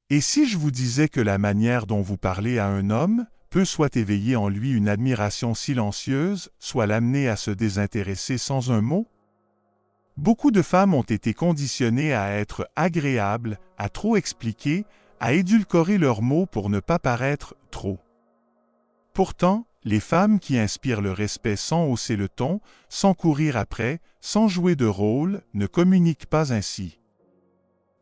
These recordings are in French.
Et si je vous disais que la manière dont vous parlez à un homme peut soit éveiller en lui une admiration silencieuse, soit l'amener à se désintéresser sans un mot? Beaucoup de femmes ont été conditionnées à être agréables, à trop expliquer, à édulcorer leurs mots pour ne pas paraître trop. Pourtant, les femmes qui inspirent le respect sans hausser le ton, sans courir après, sans jouer de rôle, ne communiquent pas ainsi.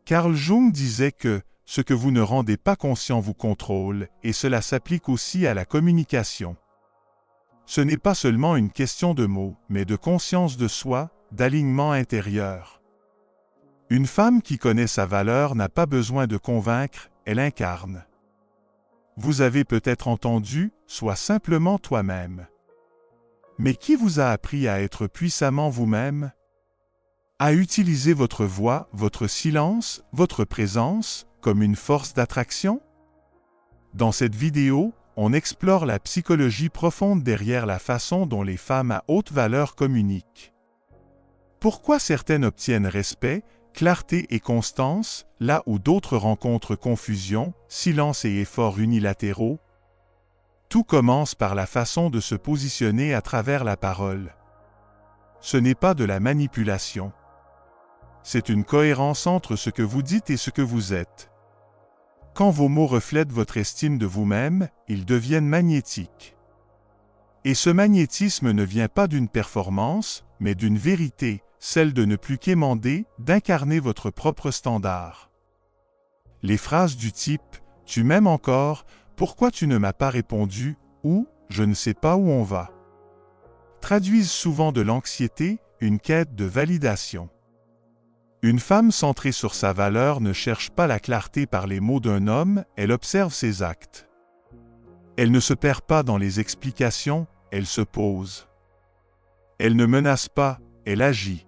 Carl Jung disait que « ce que vous ne rendez pas conscient vous contrôle » et cela s'applique aussi à la communication. Ce n'est pas seulement une question de mots, mais de conscience de soi, d'alignement intérieur. Une femme qui connaît sa valeur n'a pas besoin de convaincre, elle incarne. Vous avez peut-être entendu « sois simplement toi-même ». Mais qui vous a appris à être puissamment vous-même? À utiliser votre voix, votre silence, votre présence comme une force d'attraction? Dans cette vidéo, on explore la psychologie profonde derrière la façon dont les femmes à haute valeur communiquent. Pourquoi certaines obtiennent respect, clarté et constance, là où d'autres rencontrent confusion, silence et efforts unilatéraux? Tout commence par la façon de se positionner à travers la parole. Ce n'est pas de la manipulation. C'est une cohérence entre ce que vous dites et ce que vous êtes. Quand vos mots reflètent votre estime de vous-même, ils deviennent magnétiques. Et ce magnétisme ne vient pas d'une performance, mais d'une vérité, celle de ne plus quémander, d'incarner votre propre standard. Les phrases du type « Tu m'aimes encore, pourquoi tu ne m'as pas répondu » ou « Je ne sais pas où on va » traduisent souvent de l'anxiété, une quête de validation. Une femme centrée sur sa valeur ne cherche pas la clarté par les mots d'un homme, elle observe ses actes. Elle ne se perd pas dans les explications, elle se pose. Elle ne menace pas, elle agit.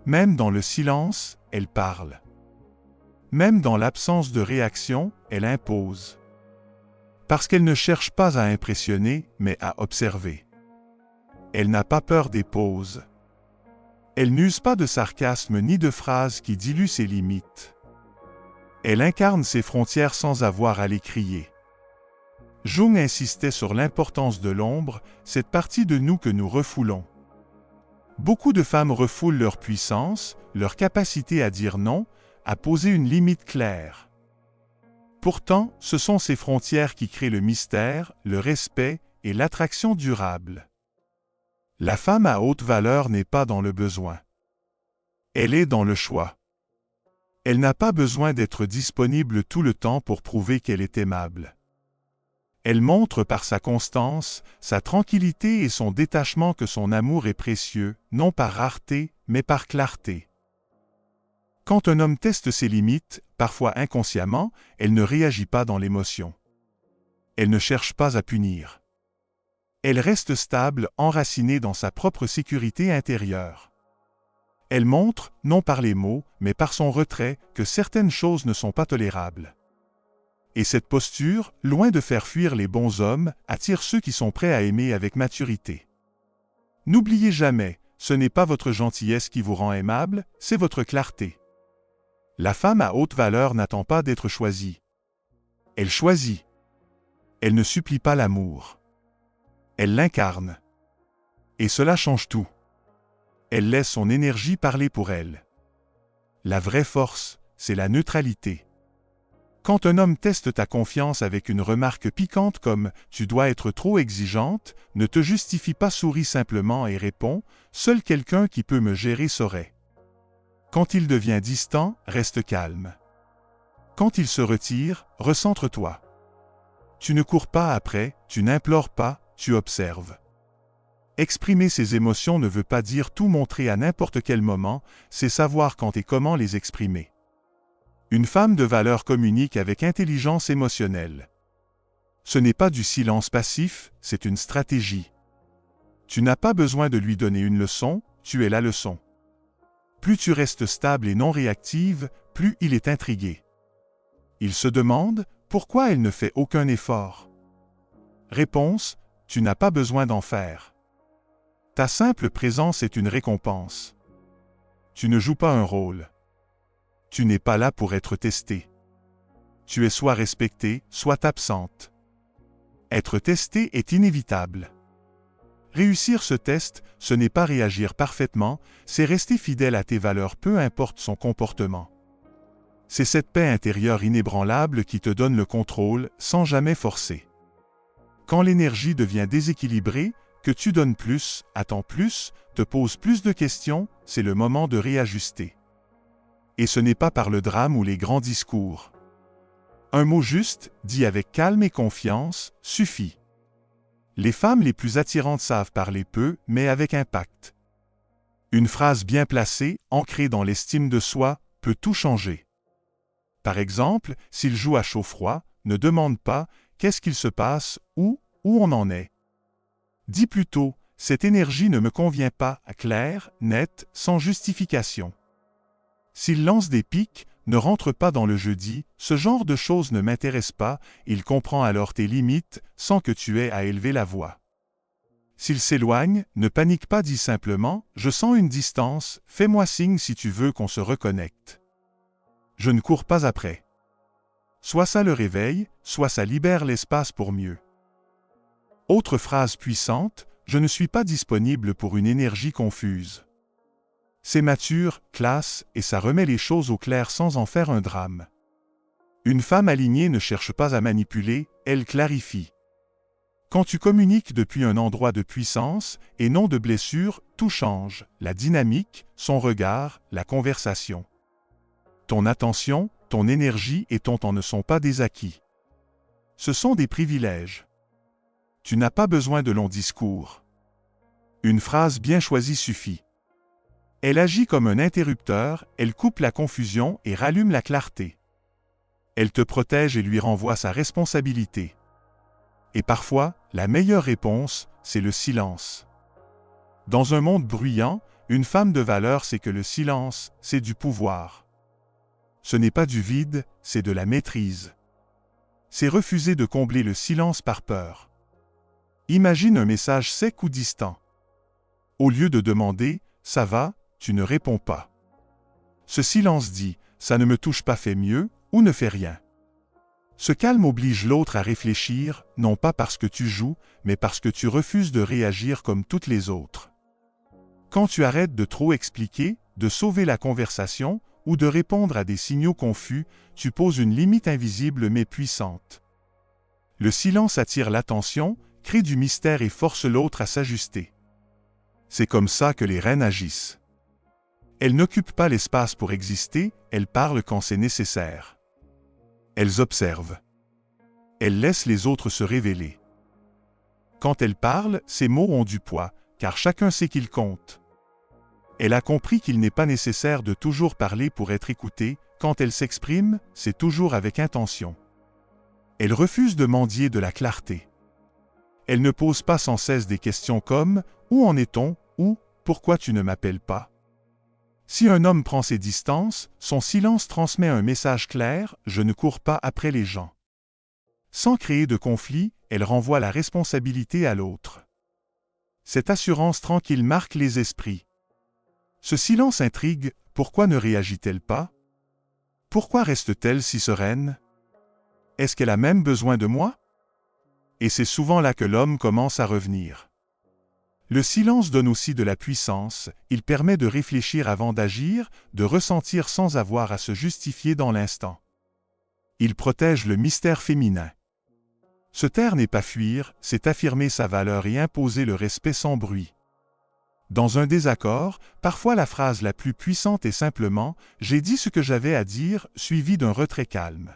Même dans le silence, elle parle. Même dans l'absence de réaction, elle impose. Parce qu'elle ne cherche pas à impressionner, mais à observer. Elle n'a pas peur des pauses. Elle n'use pas de sarcasme ni de phrases qui diluent ses limites. Elle incarne ses frontières sans avoir à les crier. Jung insistait sur l'importance de l'ombre, cette partie de nous que nous refoulons. Beaucoup de femmes refoulent leur puissance, leur capacité à dire non, à poser une limite claire. Pourtant, ce sont ces frontières qui créent le mystère, le respect et l'attraction durable. La femme à haute valeur n'est pas dans le besoin. Elle est dans le choix. Elle n'a pas besoin d'être disponible tout le temps pour prouver qu'elle est aimable. Elle montre par sa constance, sa tranquillité et son détachement que son amour est précieux, non par rareté, mais par clarté. Quand un homme teste ses limites, parfois inconsciemment, elle ne réagit pas dans l'émotion. Elle ne cherche pas à punir. Elle reste stable, enracinée dans sa propre sécurité intérieure. Elle montre, non par les mots, mais par son retrait, que certaines choses ne sont pas tolérables. Et cette posture, loin de faire fuir les bons hommes, attire ceux qui sont prêts à aimer avec maturité. N'oubliez jamais, ce n'est pas votre gentillesse qui vous rend aimable, c'est votre clarté. La femme à haute valeur n'attend pas d'être choisie. Elle choisit. Elle ne supplie pas l'amour. Elle l'incarne. Et cela change tout. Elle laisse son énergie parler pour elle. La vraie force, c'est la neutralité. Quand un homme teste ta confiance avec une remarque piquante comme « tu dois être trop exigeante », ne te justifie pas, souris simplement et réponds « seul quelqu'un qui peut me gérer saurait ». Quand il devient distant, reste calme. Quand il se retire, recentre-toi. Tu ne cours pas après, tu n'implores pas, tu observes. Exprimer ses émotions ne veut pas dire tout montrer à n'importe quel moment, c'est savoir quand et comment les exprimer. Une femme de valeur communique avec intelligence émotionnelle. Ce n'est pas du silence passif, c'est une stratégie. Tu n'as pas besoin de lui donner une leçon, tu es la leçon. Plus tu restes stable et non réactive, plus il est intrigué. Il se demande pourquoi elle ne fait aucun effort. Réponse, tu n'as pas besoin d'en faire. Ta simple présence est une récompense. Tu ne joues pas un rôle. Tu n'es pas là pour être testé. tu es soit respectée, soit absente. Être testé est inévitable. Réussir ce test, ce n'est pas réagir parfaitement, c'est rester fidèle à tes valeurs peu importe son comportement. C'est cette paix intérieure inébranlable qui te donne le contrôle sans jamais forcer. Quand l'énergie devient déséquilibrée, que tu donnes plus, attends plus, te poses plus de questions, c'est le moment de réajuster. Et ce n'est pas par le drame ou les grands discours. Un mot juste, dit avec calme et confiance, suffit. Les femmes les plus attirantes savent parler peu, mais avec impact. Une phrase bien placée, ancrée dans l'estime de soi, peut tout changer. Par exemple, s'il joue à chaud-froid, ne demande pas « qu'est-ce qu'il se passe » ou « où on en est ». Dis plutôt « cette énergie ne me convient pas », clair, net, sans justification. S'il lance des piques, ne rentre pas dans le jeudi, ce genre de choses ne m'intéresse pas, il comprend alors tes limites sans que tu aies à élever la voix. S'il s'éloigne, ne panique pas, dis simplement « je sens une distance, fais-moi signe si tu veux qu'on se reconnecte ». Je ne cours pas après. Soit ça le réveille, soit ça libère l'espace pour mieux. Autre phrase puissante, je ne suis pas disponible pour une énergie confuse. C'est mature, classe, et ça remet les choses au clair sans en faire un drame. Une femme alignée ne cherche pas à manipuler, elle clarifie. Quand tu communiques depuis un endroit de puissance et non de blessure, tout change, la dynamique, son regard, la conversation. Ton attention, ton énergie et ton temps ne sont pas des acquis. Ce sont des privilèges. Tu n'as pas besoin de longs discours. Une phrase bien choisie suffit. Elle agit comme un interrupteur, elle coupe la confusion et rallume la clarté. Elle te protège et lui renvoie sa responsabilité. Et parfois, la meilleure réponse, c'est le silence. Dans un monde bruyant, une femme de valeur sait que le silence, c'est du pouvoir. Ce n'est pas du vide, c'est de la maîtrise. C'est refuser de combler le silence par peur. Imagine un message sec ou distant. Au lieu de demander « ça va », tu ne réponds pas. Ce silence dit « ça ne me touche pas, fais mieux » ou ne fais rien. Ce calme oblige l'autre à réfléchir, non pas parce que tu joues, mais parce que tu refuses de réagir comme toutes les autres. Quand tu arrêtes de trop expliquer, de sauver la conversation ou de répondre à des signaux confus, tu poses une limite invisible mais puissante. Le silence attire l'attention, crée du mystère et force l'autre à s'ajuster. C'est comme ça que les reines agissent. Elles n'occupent pas l'espace pour exister, elles parlent quand c'est nécessaire. Elles observent. Elles laissent les autres se révéler. Quand elles parlent, ces mots ont du poids, car chacun sait qu'ils comptent. Elle a compris qu'il n'est pas nécessaire de toujours parler pour être écouté, quand elle s'exprime, c'est toujours avec intention. Elle refuse de mendier de la clarté. Elle ne pose pas sans cesse des questions comme « Où en est-on » ou « Pourquoi tu ne m'appelles pas ?» Si un homme prend ses distances, son silence transmet un message clair « Je ne cours pas après les gens ». Sans créer de conflit, elle renvoie la responsabilité à l'autre. Cette assurance tranquille marque les esprits. Ce silence intrigue, pourquoi ne réagit-elle pas? Pourquoi reste-t-elle si sereine? Est-ce qu'elle a même besoin de moi? Et c'est souvent là que l'homme commence à revenir. Le silence donne aussi de la puissance, il permet de réfléchir avant d'agir, de ressentir sans avoir à se justifier dans l'instant. Il protège le mystère féminin. Se taire n'est pas fuir, c'est affirmer sa valeur et imposer le respect sans bruit. Dans un désaccord, parfois la phrase la plus puissante est simplement « J'ai dit ce que j'avais à dire » suivi d'un retrait calme.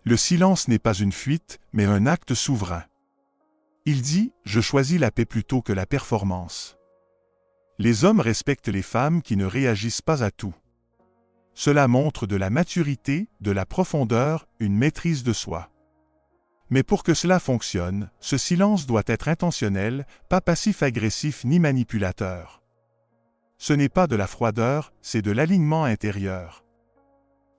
Le silence n'est pas une fuite, mais un acte souverain. Il dit « Je choisis la paix plutôt que la performance ». Les hommes respectent les femmes qui ne réagissent pas à tout. Cela montre de la maturité, de la profondeur, une maîtrise de soi. Mais pour que cela fonctionne, ce silence doit être intentionnel, pas passif-agressif ni manipulateur. Ce n'est pas de la froideur, c'est de l'alignement intérieur.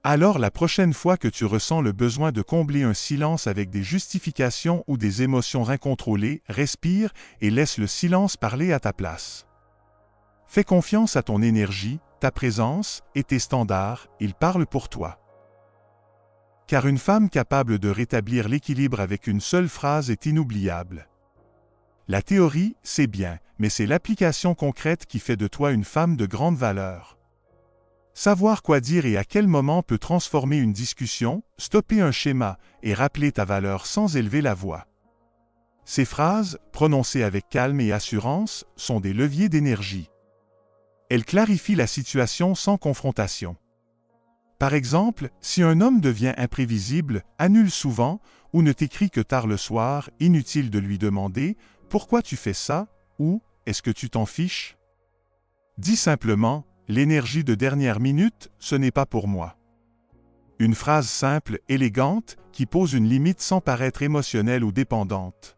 Alors la prochaine fois que tu ressens le besoin de combler un silence avec des justifications ou des émotions incontrôlées, respire et laisse le silence parler à ta place. Fais confiance à ton énergie, ta présence et tes standards, ils parlent pour toi. car une femme capable de rétablir l'équilibre avec une seule phrase est inoubliable. La théorie, c'est bien, mais c'est l'application concrète qui fait de toi une femme de grande valeur. Savoir quoi dire et à quel moment peut transformer une discussion, stopper un schéma et rappeler ta valeur sans élever la voix. Ces phrases, prononcées avec calme et assurance, sont des leviers d'énergie. Elles clarifient la situation sans confrontation. Par exemple, si un homme devient imprévisible, annule souvent ou ne t'écrit que tard le soir, inutile de lui demander « Pourquoi tu fais ça ?» ou « Est-ce que tu t'en fiches ?» Dis simplement « L'énergie de dernière minute, ce n'est pas pour moi. » Une phrase simple, élégante, qui pose une limite sans paraître émotionnelle ou dépendante.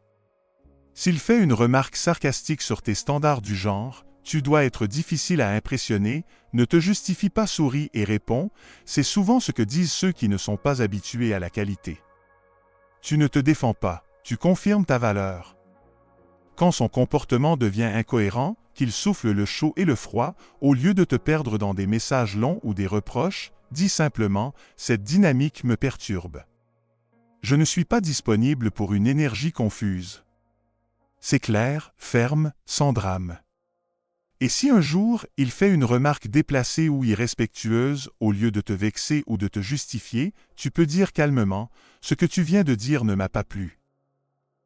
S'il fait une remarque sarcastique sur tes standards du genre, tu dois être difficile à impressionner, ne te justifie pas, souris et réponds, c'est souvent ce que disent ceux qui ne sont pas habitués à la qualité. Tu ne te défends pas, tu confirmes ta valeur. Quand son comportement devient incohérent, qu'il souffle le chaud et le froid, au lieu de te perdre dans des messages longs ou des reproches, dis simplement « Cette dynamique me perturbe. Je ne suis pas disponible pour une énergie confuse. » C'est clair, ferme, sans drame. Et si un jour, il fait une remarque déplacée ou irrespectueuse, au lieu de te vexer ou de te justifier, tu peux dire calmement « Ce que tu viens de dire ne m'a pas plu. »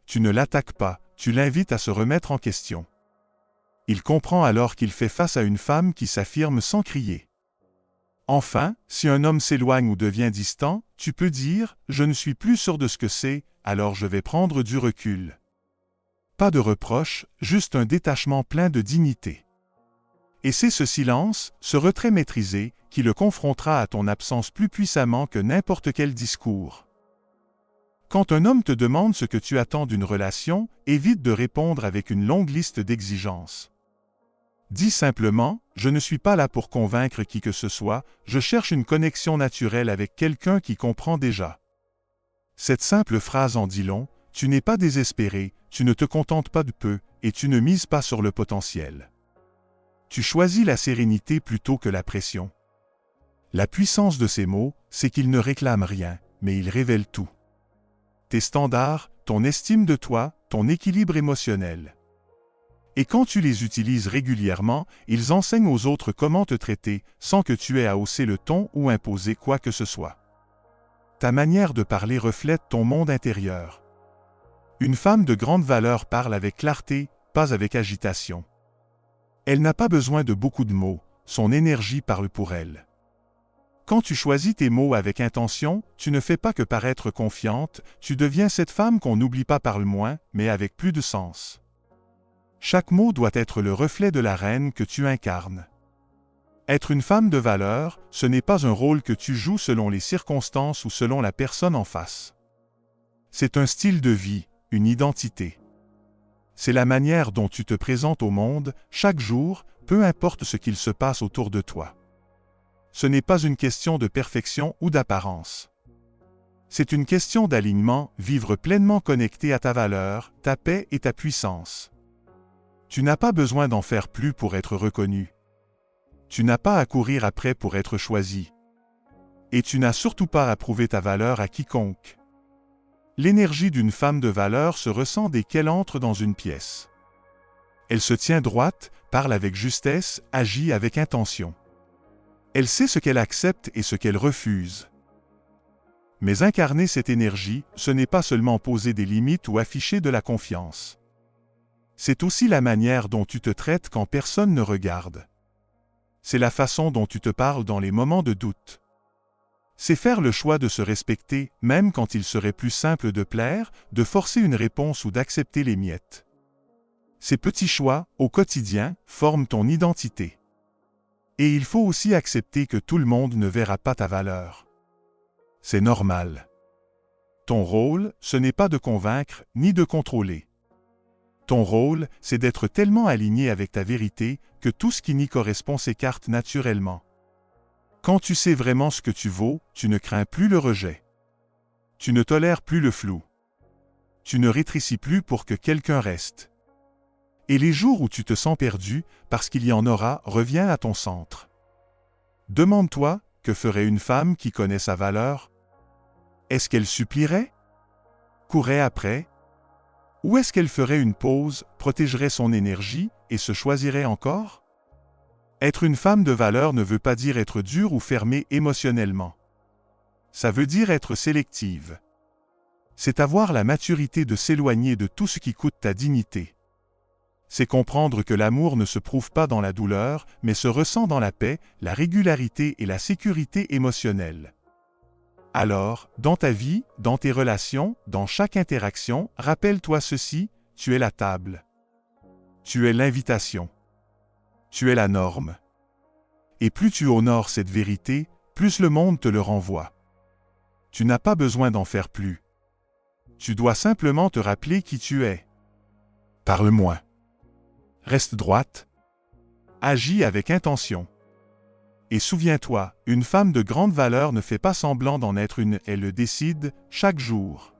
Tu ne l'attaques pas, tu l'invites à se remettre en question. Il comprend alors qu'il fait face à une femme qui s'affirme sans crier. Enfin, si un homme s'éloigne ou devient distant, tu peux dire « Je ne suis plus sûr de ce que c'est, alors je vais prendre du recul. » Pas de reproche, juste un détachement plein de dignité. Et c'est ce silence, ce retrait maîtrisé, qui le confrontera à ton absence plus puissamment que n'importe quel discours. Quand un homme te demande ce que tu attends d'une relation, évite de répondre avec une longue liste d'exigences. Dis simplement « Je ne suis pas là pour convaincre qui que ce soit, je cherche une connexion naturelle avec quelqu'un qui comprend déjà. » Cette simple phrase en dit long, tu n'es pas désespéré, tu ne te contentes pas de peu, et tu ne mises pas sur le potentiel. Tu choisis la sérénité plutôt que la pression. La puissance de ces mots, c'est qu'ils ne réclament rien, mais ils révèlent tout. Tes standards, ton estime de toi, ton équilibre émotionnel. Et quand tu les utilises régulièrement, ils enseignent aux autres comment te traiter, sans que tu aies à hausser le ton ou imposer quoi que ce soit. Ta manière de parler reflète ton monde intérieur. Une femme de grande valeur parle avec clarté, pas avec agitation. Elle n'a pas besoin de beaucoup de mots, son énergie parle pour elle. Quand tu choisis tes mots avec intention, tu ne fais pas que paraître confiante, tu deviens cette femme qu'on n'oublie pas parle moins, mais avec plus de sens. Chaque mot doit être le reflet de la reine que tu incarnes. Être une femme de valeur, ce n'est pas un rôle que tu joues selon les circonstances ou selon la personne en face. C'est un style de vie, une identité. C'est la manière dont tu te présentes au monde, chaque jour, peu importe ce qu'il se passe autour de toi. Ce n'est pas une question de perfection ou d'apparence. C'est une question d'alignement, vivre pleinement connecté à ta valeur, ta paix et ta puissance. Tu n'as pas besoin d'en faire plus pour être reconnu. Tu n'as pas à courir après pour être choisi. Et tu n'as surtout pas à prouver ta valeur à quiconque. L'énergie d'une femme de valeur se ressent dès qu'elle entre dans une pièce. Elle se tient droite, parle avec justesse, agit avec intention. Elle sait ce qu'elle accepte et ce qu'elle refuse. Mais incarner cette énergie, ce n'est pas seulement poser des limites ou afficher de la confiance. C'est aussi la manière dont tu te traites quand personne ne regarde. C'est la façon dont tu te parles dans les moments de doute. C'est faire le choix de se respecter, même quand il serait plus simple de plaire, de forcer une réponse ou d'accepter les miettes. Ces petits choix, au quotidien, forment ton identité. Et il faut aussi accepter que tout le monde ne verra pas ta valeur. C'est normal. Ton rôle, ce n'est pas de convaincre, ni de contrôler. Ton rôle, c'est d'être tellement aligné avec ta vérité que tout ce qui n'y correspond s'écarte naturellement. Quand tu sais vraiment ce que tu vaux, tu ne crains plus le rejet. Tu ne tolères plus le flou. Tu ne rétrécis plus pour que quelqu'un reste. Et les jours où tu te sens perdu, parce qu'il y en aura, reviens à ton centre. Demande-toi, que ferait une femme qui connaît sa valeur? Est-ce qu'elle supplierait? Courait après? Ou est-ce qu'elle ferait une pause, protégerait son énergie et se choisirait encore? Être une femme de valeur ne veut pas dire être dure ou fermée émotionnellement. Ça veut dire être sélective. C'est avoir la maturité de s'éloigner de tout ce qui coûte ta dignité. C'est comprendre que l'amour ne se prouve pas dans la douleur, mais se ressent dans la paix, la régularité et la sécurité émotionnelle. Alors, dans ta vie, dans tes relations, dans chaque interaction, rappelle-toi ceci, tu es la table. Tu es l'invitation. Tu es la norme. Et plus tu honores cette vérité, plus le monde te le renvoie. Tu n'as pas besoin d'en faire plus. Tu dois simplement te rappeler qui tu es. Parle-moi. Reste droite. Agis avec intention. Et souviens-toi, une femme de grande valeur ne fait pas semblant d'en être une, elle le décide chaque jour.